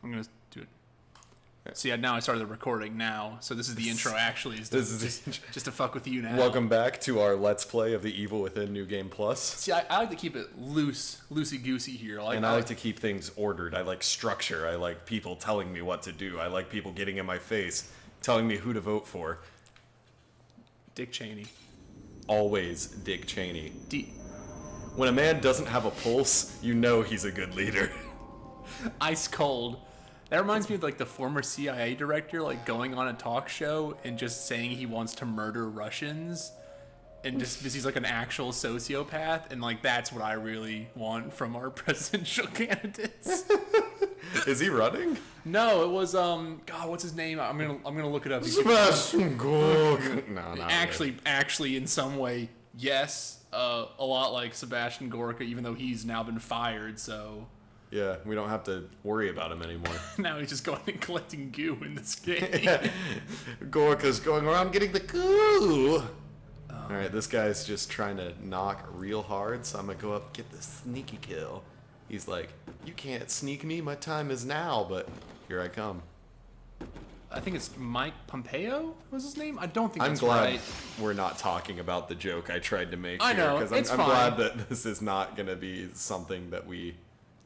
I'm gonna do it. See, now I started the recording now, so this is the intro. Actually, just to fuck with you now. Welcome back to our Let's Play of The Evil Within New Game Plus. See, I like to keep it loosey-goosey here. I like to keep things ordered. I like structure. I like people telling me what to do. I like people getting in my face, telling me who to vote for. Dick Cheney. Always Dick Cheney. When a man doesn't have a pulse, you know he's a good leader. Ice cold. That reminds me of like the former CIA director, like going on a talk show and just saying he wants to murder Russians, and just because he's like an actual sociopath, and like that's what I really want from our presidential candidates. Is he running? No, it was God, what's his name? I'm gonna look it up. Sebastian Gorka. No, not actually, in some way, yes, a lot like Sebastian Gorka, even though he's now been fired. So. Yeah, we don't have to worry about him anymore. Now he's just going and collecting goo in this game. Gorka's going around getting the goo. Alright, this guy's just trying to knock real hard, so I'm going to go up and get the sneaky kill. He's like, you can't sneak me, my time is now, but here I come. I think it's Mike Pompeo was his name? I don't think that's I'm glad right. We're not talking about the joke I tried to make I here. know, Because I'm fine. glad that this is not going to be something that we...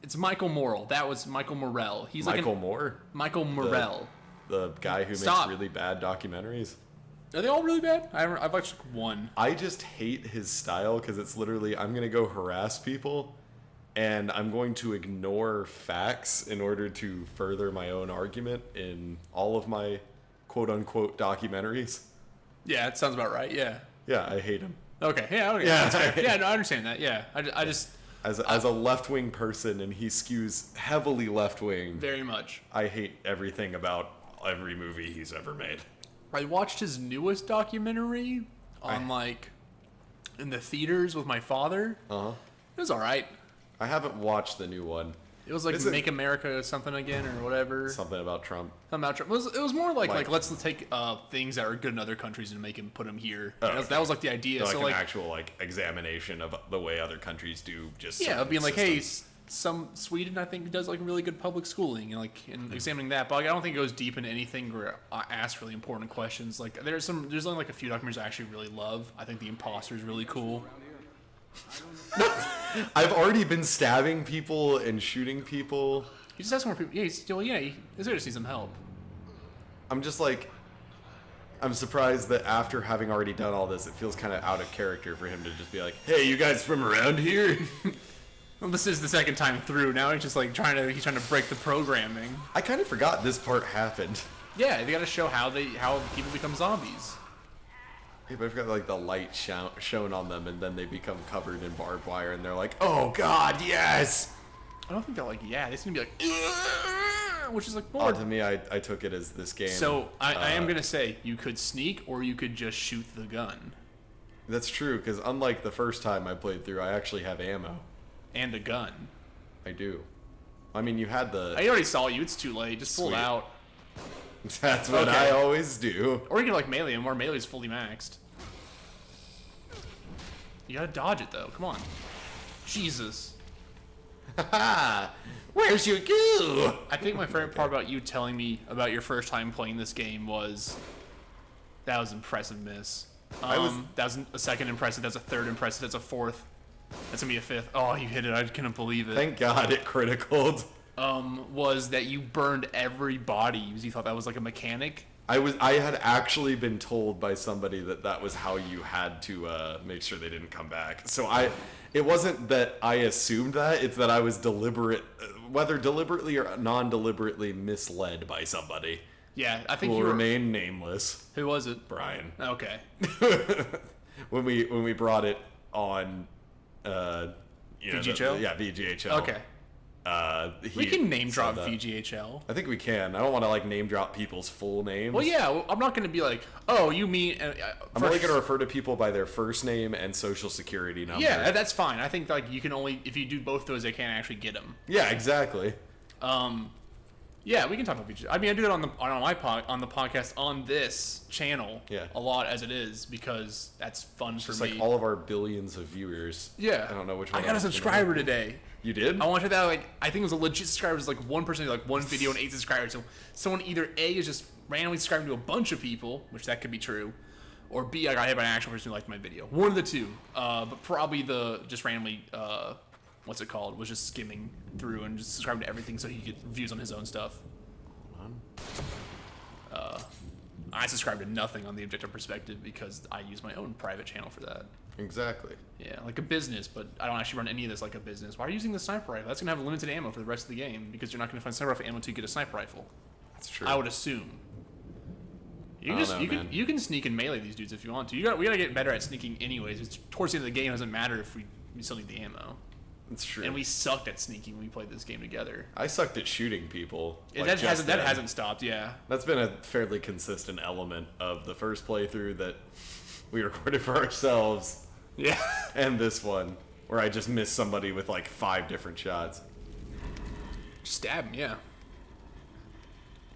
It's Michael Morrell. That was Michael Morrell. He's Michael Moore? Michael Morrell. The guy who makes really bad documentaries? Are they all really bad? I've watched one. I just hate his style because it's literally, I'm going to go harass people and I'm going to ignore facts in order to further my own argument in all of my quote-unquote documentaries. Yeah, it sounds about right, yeah. Yeah, I hate him. Okay, yeah, okay. Yeah, That's fair. Yeah, no, I understand that, yeah. I just... As a left-wing person, and he skews heavily left-wing. Very much. I hate everything about every movie he's ever made. I watched his newest documentary on, in the theaters with my father. Uh-huh. It was alright. I haven't watched the new one. It was like Make America something again or whatever. Something about Trump. Something about Trump. It was more like let's take things that are good in other countries and make him put them here. Oh, that was like the idea. So an actual examination of the way other countries do being like, hey, some Sweden I think does like really good public schooling and examining that. But I don't think it goes deep into anything or asks really important questions. Like there's only like a few documentaries I actually really love. I think The Imposter is really cool. I've already been stabbing people and shooting people. He just has more people. Yeah, he's just needs some help. I'm just like, I'm surprised that after having already done all this, it feels kind of out of character for him to just be like, hey, you guys from around here? Well, this is the second time through. Now he's just like trying to break the programming. I kind of forgot this part happened. Yeah, they got to show how people become zombies. Yeah, but I forgot like the light shown on them, and then they become covered in barbed wire, and they're like, "Oh God, yes!" I don't think they're like, "Yeah." They're gonna be like, "Ugh," which is like more. To me, I took it as this game. So I am gonna say you could sneak, or you could just shoot the gun. That's true, because unlike the first time I played through, I actually have ammo and a gun. I do. I mean, you had the. I already saw you. It's too late. Just pull it out. That's what I always do. Or you can melee him, or melee's fully maxed. You gotta dodge it though. Come on. Jesus. Where's your goo? I think my favorite part about you telling me about your first time playing this game was that was impressive miss. That was a second impressive. That's a third impressive. That's a fourth. That's gonna be a fifth. Oh, you hit it. I couldn't believe it. Thank God it criticaled. Was that you burned every body because you thought that was like a mechanic? I had actually been told by somebody that was how you had to make sure they didn't come back. So it wasn't that I assumed that, it's that I was whether deliberately or non-deliberately misled by somebody. Yeah, I think who will remain nameless. Who was it? Brian. Okay. when we brought it on VGHL? VGHL. Okay. We can name drop VGHL. I think we can. I don't want to name drop people's full names. Well, yeah, I'm not going to be like, oh, you mean... I'm only going to refer to people by their first name and social security number. Yeah, that's fine. I think you can only... If you do both those, they can't actually get them. Yeah, exactly. Yeah, we can talk about VGHL. I mean, I do it on the podcast on this channel a lot as it is because that's fun for me. Just all of our billions of viewers. Yeah. I don't know which one. I got a subscriber today. You did? I wanted that, like, I think it was a legit subscribers, like 1%, like one video and 8 subscribers. So someone either A is just randomly subscribing to a bunch of people, which that could be true, or B, I got hit by an actual person who liked my video. One of the two. But probably the just randomly, what's it called, was just skimming through and just subscribing to everything so he could get views on his own stuff. I subscribe to nothing on the Objective Perspective because I use my own private channel for that. Exactly. Yeah, like a business, but I don't actually run any of this like a business. Why are you using the sniper rifle? That's gonna have limited ammo for the rest of the game because you're not gonna find sniper rifle ammo until you get a sniper rifle. That's true. I would assume. You I can don't just know, man. you can sneak and melee these dudes if you want to. We gotta get better at sneaking anyways. It's towards the end of the game, it doesn't matter if we still need the ammo. That's true. And we sucked at sneaking when we played this game together. I sucked at shooting people. Yeah, like, that hasn't stopped. Yeah. That's been a fairly consistent element of the first playthrough that we recorded for ourselves. Yeah. And this one, where I just missed somebody with like 5 different shots. Just stab him. Yeah.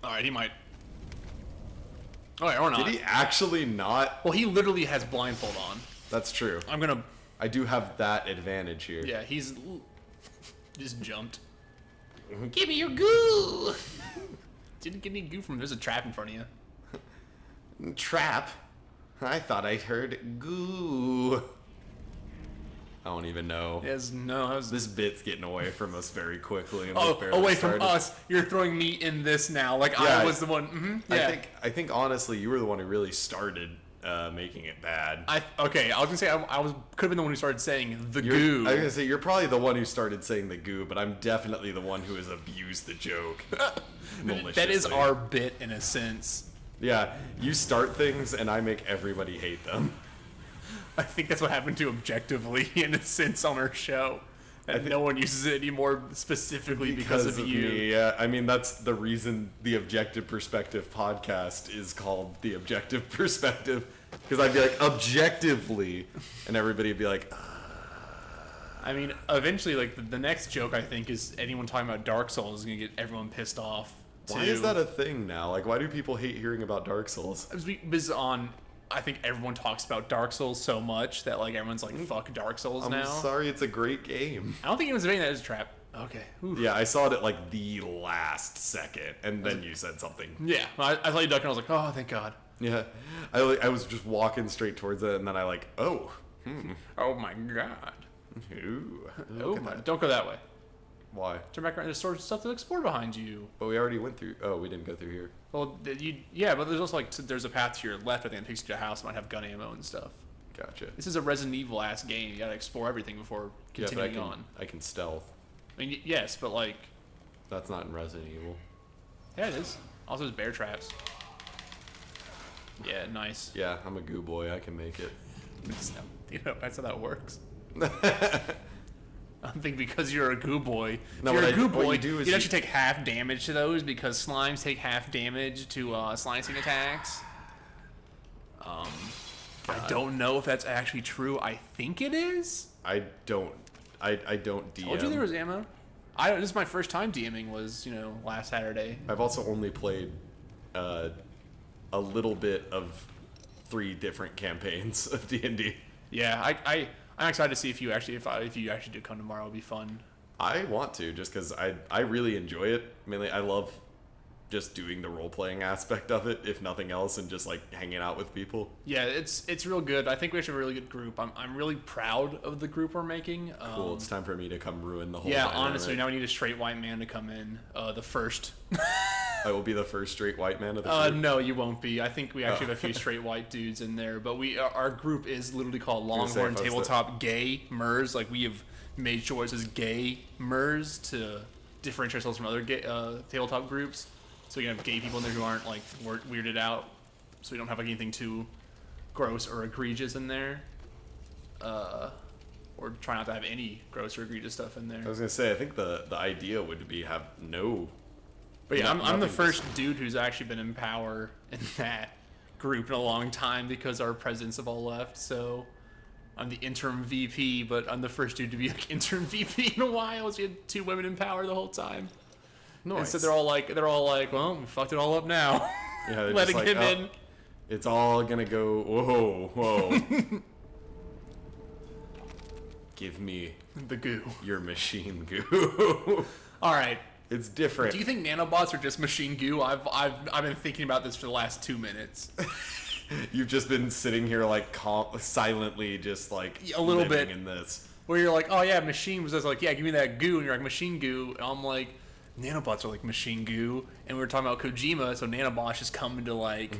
All right, he might. All right, or not. Did he actually not? Well, he literally has blindfold on. That's true. I'm gonna. I do have that advantage here. Yeah, he's just jumped. Give me your goo. Didn't get any goo from. There's a trap in front of you. Trap? I thought I heard goo. I don't even know. Yes, no. That was This bit's getting away from us very quickly. And Oh, we've barely away from started. us. You're throwing me in this now. Like Yeah, I was the one. Yeah. I think honestly, you were the one who really started making it bad. Okay. I was gonna say I was could have been the one who started saying the You're- goo. I was gonna say you're probably the one who started saying the goo, but I'm definitely the one who has abused the joke. That is maliciously. our bit in a sense. Yeah, you start things and I make everybody hate them. I think that's what happened to Objectively in a sense on our show. And no one uses it anymore specifically because of you. me. Yeah, I mean that's the reason the Objective Perspective podcast is called the Objective Perspective, because I'd be like objectively, and everybody would be like, I mean, eventually, like the next joke I think is anyone talking about Dark Souls is gonna get everyone pissed off. why is that a thing now? Like, why do people hate hearing about Dark Souls? Because on, I think everyone talks about Dark Souls so much that like everyone's like, fuck Dark Souls I'm now. sorry, it's a great game. I don't think anyone's debating that as a trap. Okay. Oof. Yeah, I saw it at like the last second, and then you said something. Yeah. I saw you duck and I was like, oh, thank God. Yeah, I was just walking straight towards it, and then I like, oh, Oh my God. ooh, Oh look at my. that. Don't go that way. Why? Turn back around. There's sort of stuff to explore behind you. But we already went through. Oh, we didn't go through here. Well, yeah, but there's also like there's a path to your left. I think that takes you to a house. That might have gun ammo and stuff. Gotcha. This is a Resident Evil ass game. You gotta explore everything before Yeah, but continuing on. I can stealth. I mean, yes, but like, That's not in Resident Evil. yeah, it is. Also, there's bear traps. Yeah, nice. Yeah, I'm a goo boy. I can make it. You know, that's how that works. I think because you're a goo boy. No, if you're what a I- goo what boy, you do is you'd you- actually take half damage to those because slimes take half damage to slicing attacks. I don't know if that's actually true. I think it is. I don't DM. Told you there was ammo. This is my first time DMing. Was last Saturday. I've also only played a little bit of 3 different campaigns of D&D. Yeah, I'm excited to see if you actually do come tomorrow. It'll be fun. I want to, just because I really enjoy it. Mainly, I love just doing the role-playing aspect of it, if nothing else, and just like hanging out with people. Yeah, it's real good. I think we actually have a really good group. I'm really proud of the group we're making. Cool. It's time for me to come ruin the whole. Yeah, dynamic. honestly, now we need a straight white man to come in. The first. I will be the first straight white man of the group. No, you won't be. I think we actually have a few straight white dudes in there, but our group is literally called gonna say, Longhorn if I was Tabletop Gay Mers. Like we have made sure it says Gay Mers to differentiate ourselves from other gay, tabletop groups. So we can have gay people in there who aren't like weirded out. So we don't have like anything too gross or egregious in there. Or try not to have any gross or egregious stuff in there. I was gonna say, I think the idea would be have no. But yeah, I'm the nothing first dude who's actually been in power in that group in a long time because our presidents have all left. So I'm the interim VP, but I'm the first dude to be like interim VP in a while. So we had 2 women in power the whole time. Nice. And so they're all like, well, we fucked it all up now. Yeah, they're letting just like, him oh, in. It's all gonna go. Whoa. Give me The goo. Your machine goo. All right. It's different. Do you think nanobots are just machine goo? I've been thinking about this for the last 2 minutes. You've just been sitting here like silently, just like A little living bit. in this. Where you're like, oh yeah, machine was just like, yeah, give me that goo, and you're like, machine goo, and I'm like, nanobots are like machine goo, and we were talking about Kojima, so nanobots just come into like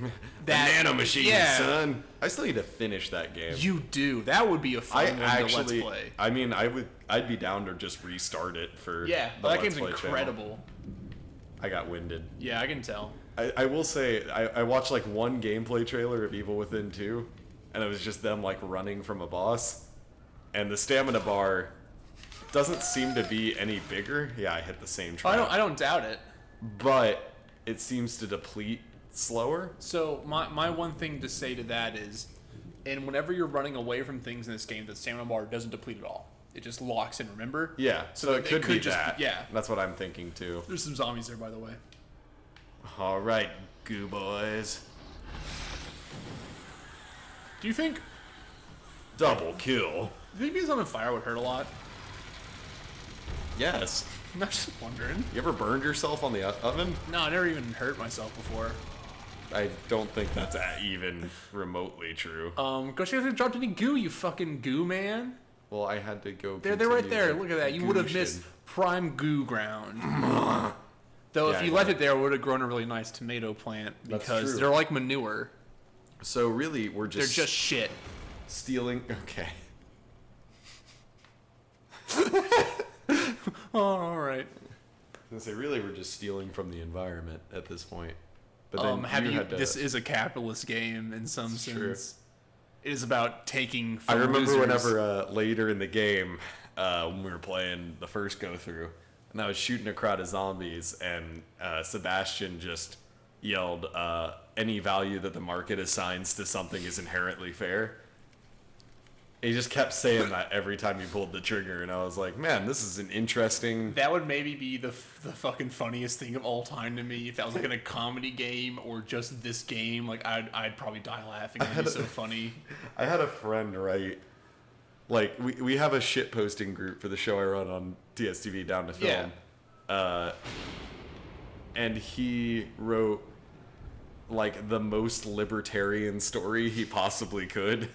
that Nano machine, yeah. son. I still need to finish that game. You do. That would be a fun I one actually, to let's play. I mean, I'd be down to just restart it for. Yeah, the that Let's game's Play channel. incredible. I got winded. Yeah, I can tell. I will say I watched like one gameplay trailer of Evil Within 2, and it was just them like running from a boss, and the stamina bar doesn't seem to be any bigger. Yeah, I hit the same trap. I don't doubt it. But it seems to deplete slower. So my one thing to say to that is, and whenever you're running away from things in this game, the stamina bar doesn't deplete at all. It just locks in. Remember? Yeah. So it could be just that. yeah. That's what I'm thinking too. There's some zombies there, by the way. All right, goo boys. Do you think Double kill. being on fire would hurt a lot? Yes. I'm just wondering. You ever burned yourself on the oven? No, I never even hurt myself before. I don't think that's even remotely true. Go check if they dropped any goo, you fucking goo man. Well, I had to go. They're right continue there. the Look at that. You would have gooshin. missed prime goo ground. Though Yeah, if you I left know. it there, it would have grown a really nice tomato plant That's because true. they're like manure. So really, we're They're just shit. stealing. Okay. Oh, all right. I was gonna say, really, we're just stealing from the environment at this point. But then Have you? had to, This is a capitalist game in some It's true. sense. It is about taking. I From remember losers. whenever later in the game, when we were playing the first go through, and I was shooting a crowd of zombies, and Sebastian just yelled, "Any value that the market assigns to something is inherently fair." He just kept saying that every time he pulled the trigger, and I was like, "Man, this is an interesting." That would maybe be the fucking funniest thing of all time to me if that was like in a comedy game or just this game. Like I'd probably die laughing. It'd be so funny. I had a friend write, like, we have a shit posting group for the show I run on TSTV Down to Film. And he wrote, like, the most libertarian story he possibly could.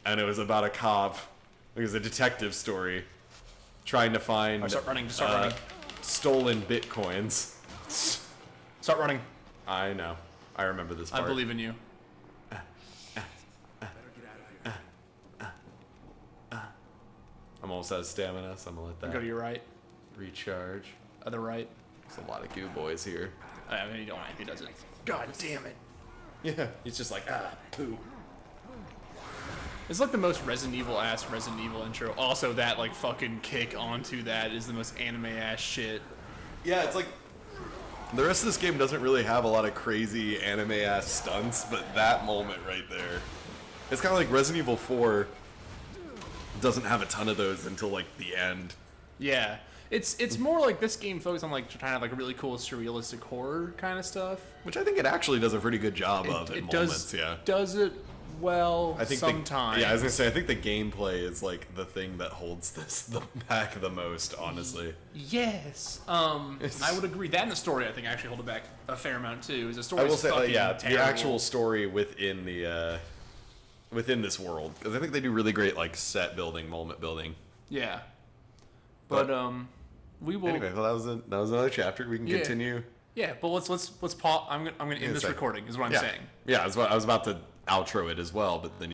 And it was about a cop. It was a detective story trying to find Start running. Start running. stolen bitcoins. Start running. I know. I remember this I part. believe in you. I'm almost out of stamina, so I'm gonna let that Go to your right. recharge. Other right. There's a lot of goo boys here. I mean, you don't mind. He does it. God damn it. Yeah. He's just like, poo. It's like the most Resident Evil ass Resident Evil intro. Also, that like fucking kick onto that is the most anime ass shit. Yeah, it's like the rest of this game doesn't really have a lot of crazy anime ass stunts, but that moment right there, it's kind of like Resident Evil 4 doesn't have a ton of those until like the end. Yeah. It's more like this game focused on like trying to have like really cool surrealistic horror kind of stuff. Which I think it actually does a pretty good job of at moments. Does it well I think sometimes. I was gonna say I think the gameplay is like the thing that holds this back the most, honestly. Yes. I would agree. That and the story I think actually hold it back a fair amount too. Is the story I will say, fucking yeah, terrible. the actual story within the within this world, because I think they do really great like set building, moment building. Yeah. But we will. Anyway, well, that was another chapter. We can Yeah. continue. Yeah, but let's pause. I'm gonna end this say- recording. Is what I'm Yeah, saying. yeah. I was about to outro it as well, but then